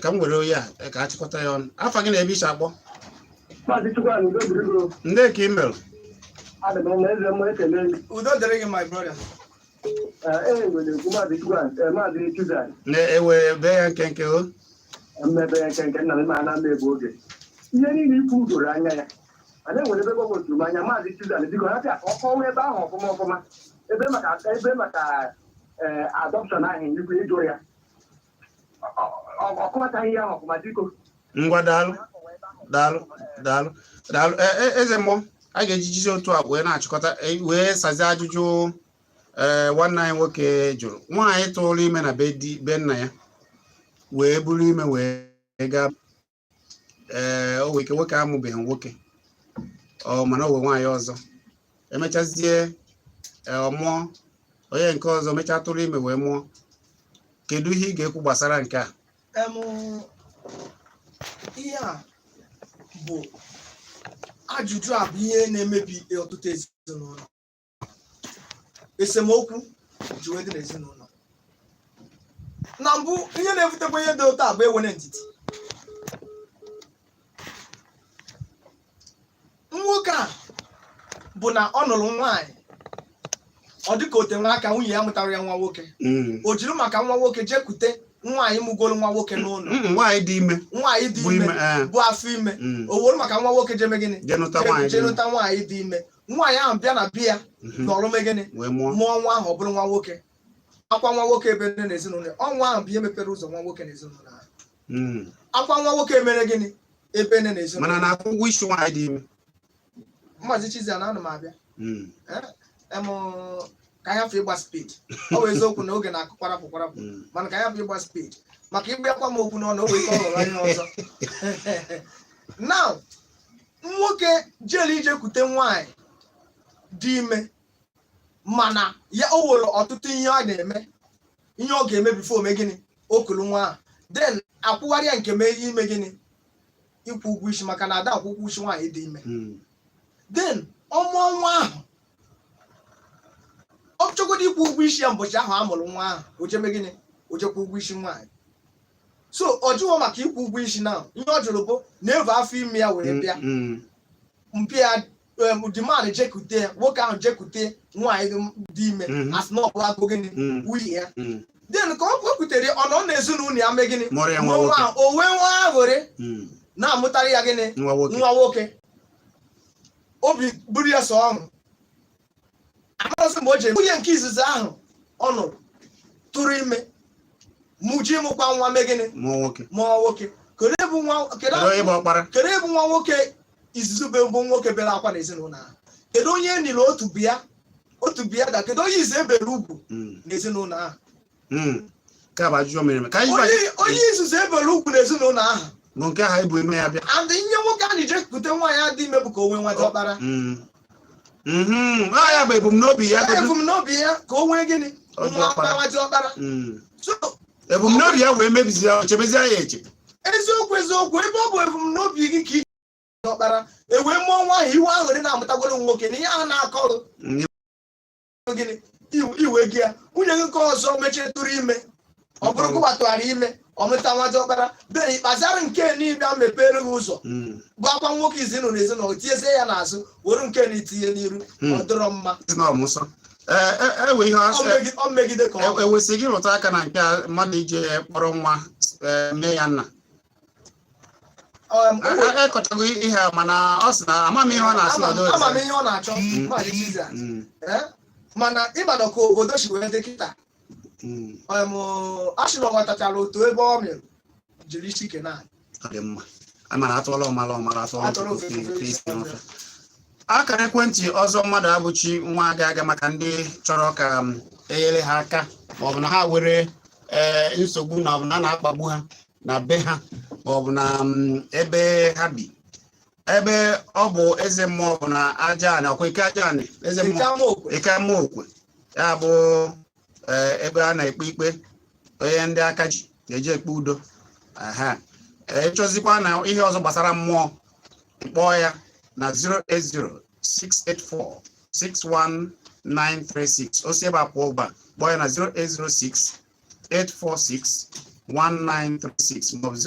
ka m were oyi a ka a chịkọta ya ọnụ afọ gị na-ebe iche akpọ ndị ka ị mere udo dịrị gị my brother na-ewe be ya nkenke o mmebe ya nkenke nna m ana mmebu oge ihe niile ikwu doro anya ya ana enwere ebe gbagwoturu m anya maazị Chizzy biko ha ka ọkọwa ebe ahụ ọfụma ebe maka adọpshọn ahụ ikwu ịjụ ya ọkọmataghị ya ahụ ọfụma biko ngwa daalụ eze mmụọ a ga-ejijizi otu a wee na-achịkọta wee sazie ajụjụ nwanne anyị nwoke jụrụ nwaanyị tụrụ ime na be nna ya wee buru ime wee gaa o wee ike nwoke amụbeghị nwoke mana o wee nwaanyị ọzọ emechazie ọmụọ onye nke ọzọ mechaa tụrụ ime wee mụọ kedu ihe ị ga-ekwu gbasara nke a ihe a bụ ajụjụ a bụ ihe na-emebi ọtụtụ ezinụlọ esemokwu ji wee dị n'ezinụlọ na mbụ ihe na-ebutekwa ihe dị otu a bụ enwere ntịtị nwoke a bụ na ọ nụrụ nwaanyị ọ dịka o tenwe aka nwunye ya mụtara ya nwa nwoke o jiri maka nwa nwoke jekwute nwaanyị mụgoro nwa nwoke n'ụlọ nwaanyị dị ime bụ afọ ime o were maka nwa nwoke jeme gịnị jenụta nwaanyị dị ime nwaanyị ahụ bịa na bịa n'ọrụ megịnị mụọ nwa ahụ ọ bụrụ nwa nwoke akwa nwa nwoke ebe n'ezinụlọ ọnwa ahụ bụ ihe mepere ụzọ nwa nwoke n'ezinụlọ ahụ akwa nwa nwoke mere gịnị ebe n'ezinụlọ mana na-akwụ ụgwọ isi nwaanyị dị ime Maazị Chizzy ana m abịa ka anyị hafụ ịgba speed ọ bụ eziokwu na oge na-akụ kwarapụ mana ka anyị hafụ ịgba speed maka igbe akwa m okwu n'ọnụ o nwere ike ọ ghọrọ ihe ọzọ now nwoke jere ije kute nwaanyị dị ime mana ya o nwere ọtụtụ ihe a na-eme ihe ọ ga-eme bifo ome gịnị o kulu nwa ahụ then akwụgharịa nke mee ime gịnị ịkwụ ụgwọ isi maka na ada akwụkwọ isi nwaanyị dị ime then ọmụọ nwa ahụ ọ chọgodo ikwu ụgwọ isi ya mbọchị ahụ a mụrụ nwa ahụ ojeme gịnị ojekwa ụgwọ isi nwaanyị so ọ jụọ maka ikwu ụgwọ isi na ihe ọ jụrụ bụ na-evu afọ ime ya wee bịa mpi ya demand jekute ya nwoke ahụ jekute nwaanyị dị ime asị na ọ bụ agụ gịnị nwunye ya den ka ọ kwekwutere ọ nọ n'ezinụlọ ya mee gịnị o wee nwa aghụrị na-amụtara ya gịnị nwa nwoke obi buru ya sọ ọṅụ amasị mgbe o ji nwunye nke izizi ahụ ọ nụrụ tụrụ ime mụji ịmụkwa nwa mee gịnị mụọ nwoke kedu ebu nwa nwoke izizi bụ nwoke bere akwa n'ezinụlọ ahụ kedu onye nile otu biya da kedu onye izi ebere ugwu n'ezinụlọ ahụ onye izuzu ebere ugwu n'ezinụlọ ahụ bụ nke ahụ ebu ime ya bịa adị ihe nwoke a na-eje kute nwaanyị adị ime bụ ka o nwee nwata ọkpara ya bụ ebumnobi ya ka o nwee gịnị nwata ọkpara ebumnobi ya wee mebizie ya chebezie ya eche eziokwu ebe ọ bụ ebumnobi gị ka iji ọkpara ewee mụọ nwa ahụ iwe aghụrị na-amụtagoro nwoke na ihe ahụ na-akọrụ gịnị iwe gị ya nwunye gị nke ọzọ mechie tụrụ ime ọ bụrụ gụbatụghara ime ọmụta nwata ọkpara bere ikpazara nke niile a mepere gị ụzọ bụ akwa nwoke ezinụlọ ezinụlọ tinyezie ya n'azụ were nke na itinye n'iru ọ dịrọ mma ọ megide ka ọ ewesị gị rụta aka na nke mmadụ ije kpọrọ nwa mee ya nna ekọchago ihe a mana ọ sị na amamihe ọ na-asị amamihe ọ na-achọ mana ịbado ka obodo si wee dị kịta achịna ọghọtachara otu ebe ọ mịrị jiri isi ike na amara atụọla ọmara akara ekwentị ọzọ mmadụ abụchi nwa aga maka ndị chọrọ ka enyere ha aka maọbụ na ha were nsogbu na ọbụ na na-akpagbu ha na be ha maọbụ na ebe ha bi ebe ọ bụ eze mmụọ bụ na aja anị ọkwa ike aja anị eze mmụọ ike mmụọ okwe ya bụ ebe a na-ekpe ikpe onye ndị aka ji ga-eji ekpe udo ịchọzikwa na ihe ọzọ gbasara mmụọ kpọọ ya na 08064619936 osi ebe akwụ ụba kpọọ ya na 08068461936 maọbụ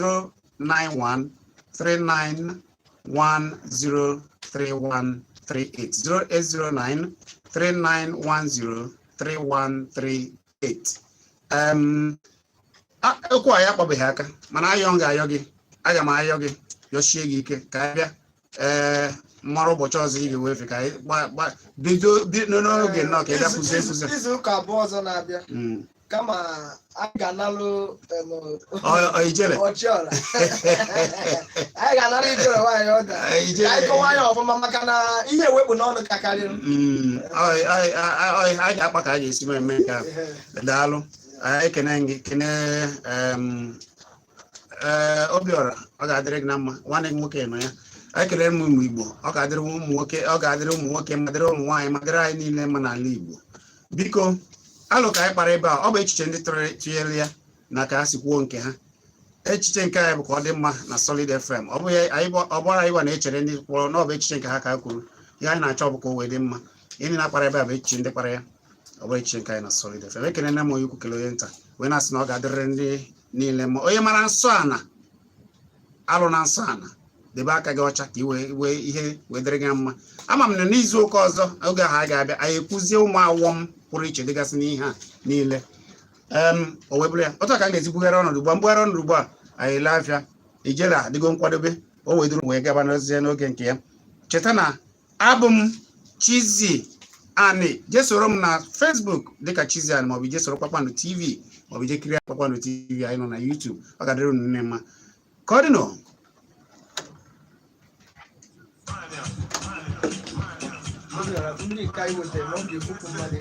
09139103138 08093910338 okwu a ya akpọbeghị aka mana ayọ ga-ayọ gị aga m ayọ gị yọchie gị ike ka a bịa mara ụbọchị ọzọ ị ga-ewefe ka bido n'oge nnọọ ka ị ga-akụzi izu ụka abụọ ọzọ na-abịa kama a ga-analụ ijele ọchịọra anyị ga-analụ ijele nwaanyị ọda anyị kọwa ya ọfụma maka na ihe ewepụ n'ọnụ ka karịrị anyị ga-akpa ka a ga-esi eme nke a daalụ ekene gị kene Obiora ọ ga-adịrị gị na mma nwanne gị nwoke nọ ya anyị kelere m ụmụ Igbo ọ ga-adịrị ụmụ nwoke ma dịrị ụmụ nwaanyị ma dịrị anyị niile mma n'ala Igbo biko alụ ka anyị kpara ebe a ọ bụ echiche ndị tụnyere ya na ka ha si kwuo nke ha echiche nke anyị bụ ka ọ dị mma na Solid FM ọ bụghị anyị gwa na-echere ndị kpọrọ na ọ bụ echiche nke ha ka ha kwuru ihe anyị na-achọ bụ ka o wee dị mma ihe na-akpara ebe a bụ echiche ndị kpara ya ọ bụ echiche nke anyị na Solid FM ekele na m onye ukwu kelee onye nta wee na-asị na ọ ga-adịrịrị ndị niile mma onye mara nsọ ana alụ na nsọ ana debe aka gị ọcha ka iwe ihe wee dịrị gị mma ama m na n'izu ụka ọzọ oge ahụ anyị ga-abịa anyị ekwuzie ụmụ awọm pụrụ iche dịgasị n'ihe a niile o wee bụrụ ya otu a ka m ga-ezikwugharị ọnọdụ ugbu a mgbugharị ọnọdụ ugbu a anyị lee afịa ijele adịgo nkwadobe o wee duru wee gaba n'ozie n'oge nke ya cheta na abụ m Chizzy Ani jee soro m na Facebook dịka Chizzy Ani maọbụ jee soro Kpakpando TV maọbụ jee kirie Kpakpando TV anyị nọ na YouTube ọ ga-adịrị unu nne mma ka ọ dị nọ ndị ka iweta n'oge bupụ mmadụ